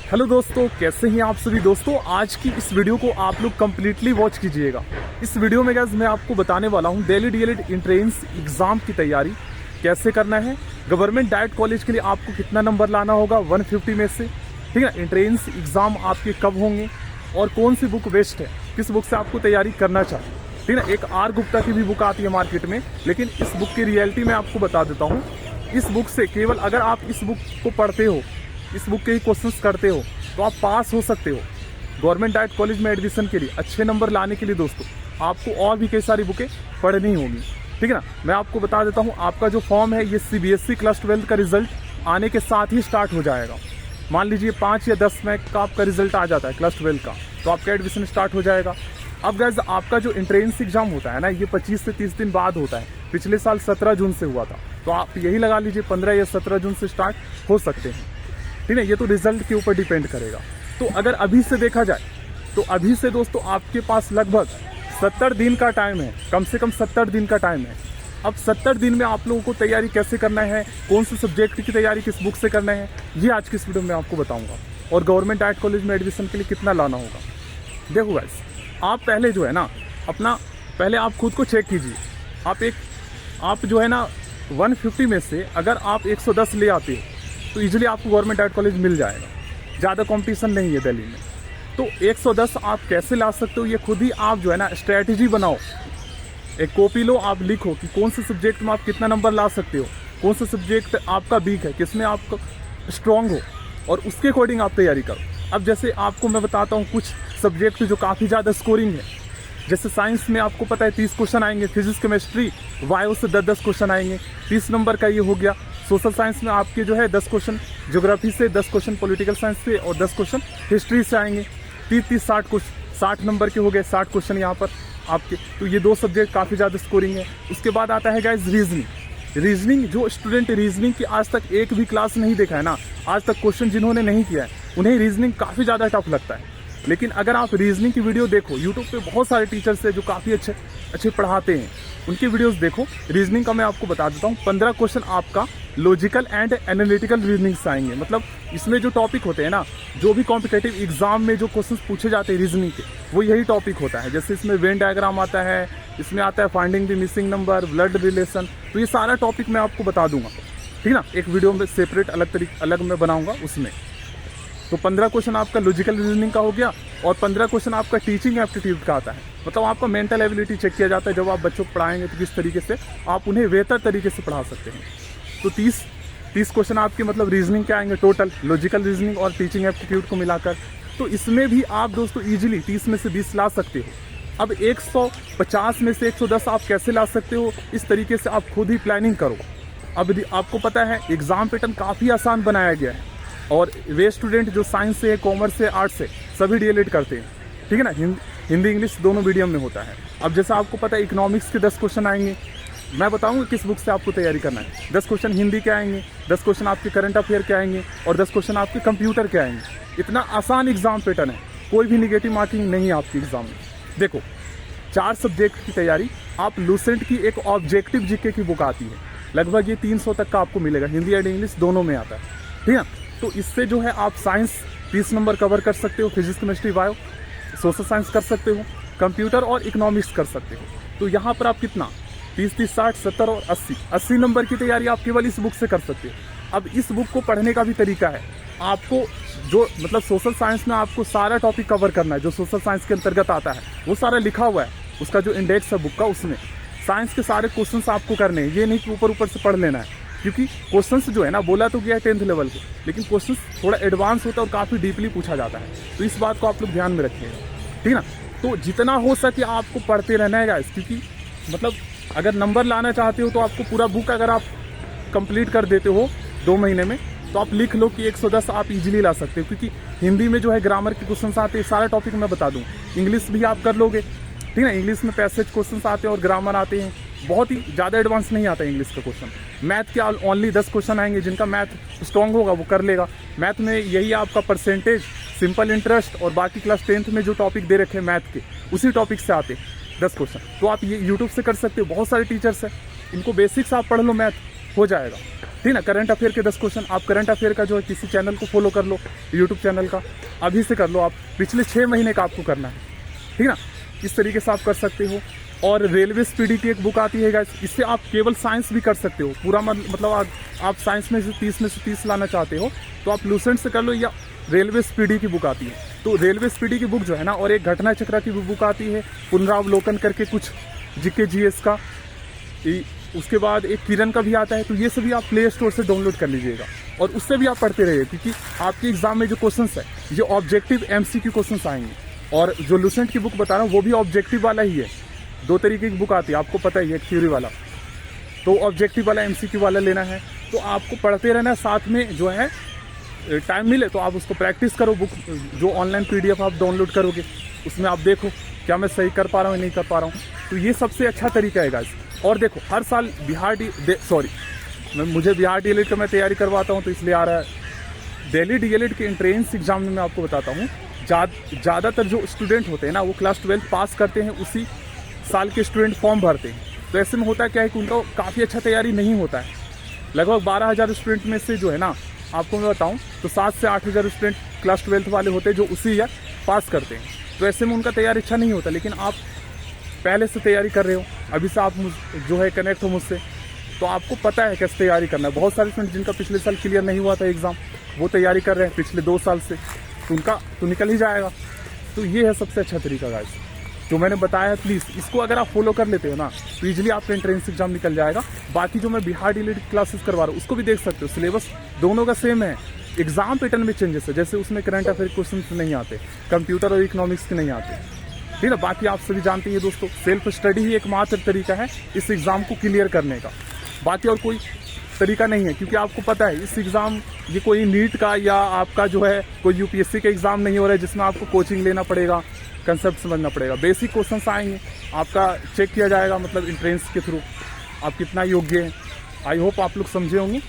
Hello दोस्तों, कैसे हैं आप सभी दोस्तों। आज की इस वीडियो को आप लोग कम्प्लीटली वॉच कीजिएगा। इस वीडियो में गाइस मैं आपको बताने वाला हूं दिल्ली डीएलएड एंट्रेंस एग्जाम की तैयारी कैसे करना है। गवर्नमेंट डाइट कॉलेज के लिए आपको कितना नंबर लाना होगा 150 में से, ठीक है। एंट्रेंस एग्जाम आपके कब होंगे और कौन सी बुक बेस्ट है, किस बुक से आपको तैयारी करना चाहिए, ठीक है। एक आर गुप्ता की भी बुक आती है मार्केट में, लेकिन इस बुक की रियलिटी मैं आपको बता देता हूँ। इस बुक से केवल अगर आप इस बुक को पढ़ते हो, इस बुक के ही क्वेश्चंस करते हो, तो आप पास हो सकते हो। गवर्नमेंट डाइट कॉलेज में एडमिशन के लिए अच्छे नंबर लाने के लिए दोस्तों आपको और भी कई सारी बुकें पढ़नी होगी, ठीक है ना। मैं आपको बता देता हूँ, आपका जो फॉर्म है ये सीबीएसई क्लास 12 का रिजल्ट आने के साथ ही स्टार्ट हो जाएगा। मान लीजिए 5 या 10 में का आपका रिजल्ट आ जाता है क्लास 12 का, तो आपका एडमिशन स्टार्ट हो जाएगा। अब गाइस आपका जो एंट्रेंस एग्जाम होता है ना, ये 25 से 30 दिन बाद होता है। पिछले साल 17 जून से हुआ था, तो आप यही लगा लीजिए 15 या 17 जून से स्टार्ट हो सकते हैं, ठीक है। ये तो रिजल्ट के ऊपर डिपेंड करेगा। तो अगर अभी से देखा जाए तो अभी से दोस्तों आपके पास लगभग 70 दिन का टाइम है, कम से कम 70 दिन का टाइम है। अब 70 दिन में आप लोगों को तैयारी कैसे करना है, कौन से सब्जेक्ट की तैयारी किस बुक से करना है, ये आज की इस वीडियो में आपको बताऊंगा। और गवर्नमेंट डाइट कॉलेज में एडमिशन के लिए कितना लाना होगा। देखो गाइस, आप पहले जो है ना पहले आप खुद को चेक कीजिए। आप जो है ना 150 में से अगर आप 110 ले आते हो तो इजीली आपको गवर्नमेंट डाइट कॉलेज मिल जाएगा। ज़्यादा कंपटीशन नहीं है दिल्ली में। तो 110 आप कैसे ला सकते हो, ये खुद ही आप जो है ना स्ट्रैटेजी बनाओ। एक कॉपी लो, आप लिखो कि कौन से सब्जेक्ट में आप कितना नंबर ला सकते हो, कौन सा सब्जेक्ट आपका वीक है, किसमें आप स्ट्रॉन्ग हो, और उसके अकॉर्डिंग आप तैयारी करो। अब जैसे आपको मैं बताता हूँ कुछ सब्जेक्ट जो काफ़ी ज़्यादा स्कोरिंग है। जैसे साइंस में आपको पता है 30 क्वेश्चन आएंगे, फिजिक्स केमिस्ट्री बायो से 10-10 क्वेश्चन आएंगे, 30 नंबर का ये हो गया। सोशल साइंस में आपके जो है 10 क्वेश्चन ज्योग्राफी से, 10 क्वेश्चन पॉलिटिकल साइंस से और 10 क्वेश्चन हिस्ट्री से आएंगे। 30-60 नंबर के हो गए 60 क्वेश्चन यहाँ पर आपके। तो ये दो सब्जेक्ट काफ़ी ज़्यादा स्कोरिंग है। उसके बाद आता है गाइस रीजनिंग। जो स्टूडेंट रीजनिंग की आज तक एक भी क्लास नहीं देखा है ना, आज तक क्वेश्चन जिन्होंने नहीं किया है, उन्हें रीजनिंग काफ़ी ज़्यादा टफ लगता है। लेकिन अगर आप रीजनिंग की वीडियो देखो, यूट्यूब पे बहुत सारे टीचर्स हैं जो काफ़ी अच्छे पढ़ाते हैं, उनकी वीडियोस देखो। रीजनिंग का मैं आपको बता देता हूँ, 15 क्वेश्चन आपका लॉजिकल एंड एनालिटिकल रीजनिंग से आएंगे। मतलब इसमें जो टॉपिक होते हैं ना, जो भी कॉम्पिटेटिव एग्जाम में जो क्वेश्चन पूछे जाते हैं रीजनिंग के, वो यही टॉपिक होता है। जैसे इसमें वेन डायग्राम आता है, इसमें आता है finding the missing number, blood relation. तो ये सारा टॉपिक मैं आपको बता दूंगा, ठीक है ना। एक वीडियो में सेपरेट अलग मैं बनाऊंगा उसमें। तो 15 क्वेश्चन आपका लॉजिकल रीजनिंग का हो गया और 15 क्वेश्चन आपका टीचिंग एप्टीट्यूड का आता है। मतलब आपका मेंटल एबिलिटी चेक किया जाता है, जब आप बच्चों को पढ़ाएंगे तो किस तरीके से आप उन्हें बेहतर तरीके से पढ़ा सकते हैं। तो 30 क्वेश्चन आपके मतलब रीजनिंग के आएंगे टोटल, लॉजिकल रीजनिंग और टीचिंग एप्टीट्यूड को मिलाकर। तो इसमें भी आप दोस्तों ईजिली 30 में से 20 ला सकते हो। अब 150 में से 110 आप कैसे ला सकते हो, इस तरीके से आप खुद ही प्लानिंग करो। अब आपको पता है एग्जाम पैटर्न काफ़ी आसान बनाया गया है, और वे स्टूडेंट जो साइंस से, कॉमर्स से, आर्ट्स से सभी डीएलएड करते हैं, ठीक है ना। हिंदी इंग्लिश दोनों मीडियम में होता है। अब जैसे आपको पता है इकोनॉमिक्स के 10 क्वेश्चन आएंगे, मैं बताऊंगा किस बुक से आपको तैयारी करना है। 10 क्वेश्चन हिंदी के आएंगे, 10 क्वेश्चन आपके करंट अफेयर के आएंगे और 10 क्वेश्चन आपके कंप्यूटर के आएंगे। इतना आसान एग्जाम पैटर्न है, कोई भी निगेटिव मार्किंग नहीं है आपके एग्जाम में। देखो 4 सब्जेक्ट की तैयारी आप लूसेंट की एक ऑब्जेक्टिव जीके की बुक आती है, लगभग ये 300 तक का आपको मिलेगा, हिंदी एंड इंग्लिश दोनों में आता है, ठीक है। तो इससे जो है आप साइंस 30 नंबर कवर कर सकते हो, physics chemistry bio, social science कर सकते हो, कंप्यूटर और इकोनॉमिक्स कर सकते हो। तो यहाँ पर आप कितना 30, 60, 70 और 80 नंबर की तैयारी आप केवल इस बुक से कर सकते हो। अब इस बुक को पढ़ने का भी तरीका है। आपको जो मतलब सोशल साइंस में आपको सारा टॉपिक कवर करना है, जो सोशल साइंस के अंतर्गत आता है वो सारा लिखा हुआ है, उसका जो इंडेक्स है बुक का, उसमें साइंस के सारे क्वेश्चंस आपको करने हैं। ये नहीं कि ऊपर से पढ़ लेना है, क्योंकि क्वेश्चंस जो है ना, बोला तो गया है 10th लेवल के, लेकिन क्वेश्चंस थोड़ा एडवांस होता है और काफ़ी डीपली पूछा जाता है। तो इस बात को आप लोग ध्यान में रखिएगा, ठीक है ना। तो जितना हो सके आपको पढ़ते रहना है गाइस, क्योंकि मतलब अगर नंबर लाना चाहते हो तो आपको पूरा बुक अगर आप कंप्लीट कर देते हो 2 महीने में, तो आप लिख लो कि 110 आप इजीली ला सकते हो। क्योंकि हिंदी में जो है ग्रामर के क्वेश्चन आते हैं, सारा टॉपिक मैं बता दूँ। इंग्लिश भी आप कर लोगे, ठीक है ना। इंग्लिश में पैसेज क्वेश्चन आते हैं और ग्रामर आते हैं, बहुत ही ज़्यादा एडवांस नहीं आता है इंग्लिश का क्वेश्चन। मैथ के ओनली 10 क्वेश्चन आएंगे, जिनका मैथ स्ट्रॉन्ग होगा वो कर लेगा। मैथ में यही आपका परसेंटेज, सिंपल इंटरेस्ट और बाकी क्लास 10th में जो टॉपिक दे रखे हैं मैथ के, उसी टॉपिक से आते 10 क्वेश्चन। तो आप ये यूट्यूब से कर सकते हो, बहुत सारे टीचर्स हैं, इनको बेसिक्स आप पढ़ लो, मैथ हो जाएगा, ठीक ठीक ना। करंट अफेयर के 10 क्वेश्चन, आप करंट अफेयर का जो है किसी चैनल को फॉलो कर लो, यूट्यूब चैनल का अभी से कर लो, आप पिछले 6 महीने का आपको करना है, ठीक ना। इस तरीके से आप कर सकते हो। और रेलवे स्पीडी की एक बुक आती है गाइस, इससे आप केवल साइंस भी कर सकते हो पूरा, मतलब आप साइंस में से 30 लाना चाहते हो तो आप लूसेंट से कर लो, या रेलवे स्पीडी की बुक आती है। तो रेलवे स्पीडी की बुक जो है ना, और एक घटना चक्र की बुक आती है, पुनरावलोकन करके कुछ जीके जीएस का, उसके बाद एक किरण का भी आता है। तो ये सभी आप प्ले स्टोर से डाउनलोड कर लीजिएगा और उससे भी आप पढ़ते रहिए, क्योंकि आपके एग्जाम में जो क्वेश्चंस है ये ऑब्जेक्टिव एमसीक्यू क्वेश्चंस आएंगे। और जो लूसेंट की बुक बता रहा हूँ वो भी ऑब्जेक्टिव वाला ही है। 2 तरीके की बुक आती है, आपको पता ही है, एक थ्योरी वाला, तो ऑब्जेक्टिव वाला एमसीक्यू वाला लेना है। तो आपको पढ़ते रहना है, साथ में जो है टाइम मिले तो आप उसको प्रैक्टिस करो। बुक जो ऑनलाइन पीडीएफ आप डाउनलोड करोगे उसमें आप देखो क्या मैं सही कर पा रहा हूँ नहीं कर पा रहा हूँ। तो ये सबसे अच्छा तरीका है गाइस। और देखो हर साल मुझे बिहार डीएलएड का मैं तैयारी करवाता हूँ, तो इसलिए आ रहा है दिल्ली डीएलएड के एंट्रेंस एग्जाम में मैं आपको बताता हूँ, ज़्यादातर जो स्टूडेंट होते हैं ना वो क्लास 12 पास करते हैं, उसी साल के स्टूडेंट फॉर्म भरते हैं। तो ऐसे में होता क्या है कि उनका काफ़ी अच्छा तैयारी नहीं होता है। लगभग 12,000 स्टूडेंट में से जो है ना, आपको मैं बताऊं तो 7 से 8,000 स्टूडेंट क्लास 12 वाले होते हैं जो उसी ईयर पास करते हैं। तो ऐसे में उनका तैयारी अच्छा नहीं होता। लेकिन आप पहले से तैयारी कर रहे हो, अभी से आप जो है कनेक्ट हो मुझसे, तो आपको पता है कैसे तैयारी करना है। बहुत सारे स्टूडेंट जिनका पिछले साल क्लियर नहीं हुआ था एग्ज़ाम, वो तैयारी कर रहे हैं पिछले 2 साल से, तो उनका तो निकल ही जाएगा। तो ये है सबसे अच्छा तरीका गाइस जो मैंने बताया है। प्लीज़ इसको अगर आप फॉलो कर लेते हो ना तो ईजिली आपका एंट्रेंस एग्जाम निकल जाएगा। बाकी जो मैं बिहार डीएलएड क्लासेस करवा रहा हूँ उसको भी देख सकते हो, सिलेबस दोनों का सेम है, एग्जाम पैटर्न में चेंजेस है। जैसे उसमें करंट अफेयर क्वेश्चन नहीं आते, कंप्यूटर और इकोनॉमिक्स के नहीं आते, ठीक है। बाकी आप सभी जानते हैं दोस्तों, सेल्फ स्टडी ही एकमात्र तरीका है इस एग्ज़ाम को क्लियर करने का, बाकी और कोई तरीका नहीं है। क्योंकि आपको पता है इस एग्ज़ाम, ये कोई नीट का या आपका जो है कोई यूपीएससी का एग्ज़ाम नहीं हो रहा है जिसमें आपको कोचिंग लेना पड़ेगा, कंसेप्ट समझना पड़ेगा। बेसिक क्वेश्चंस आएंगे, आपका चेक किया जाएगा, मतलब एंट्रेंस के थ्रू आप कितना योग्य हैं। आई होप आप लोग समझे होंगे।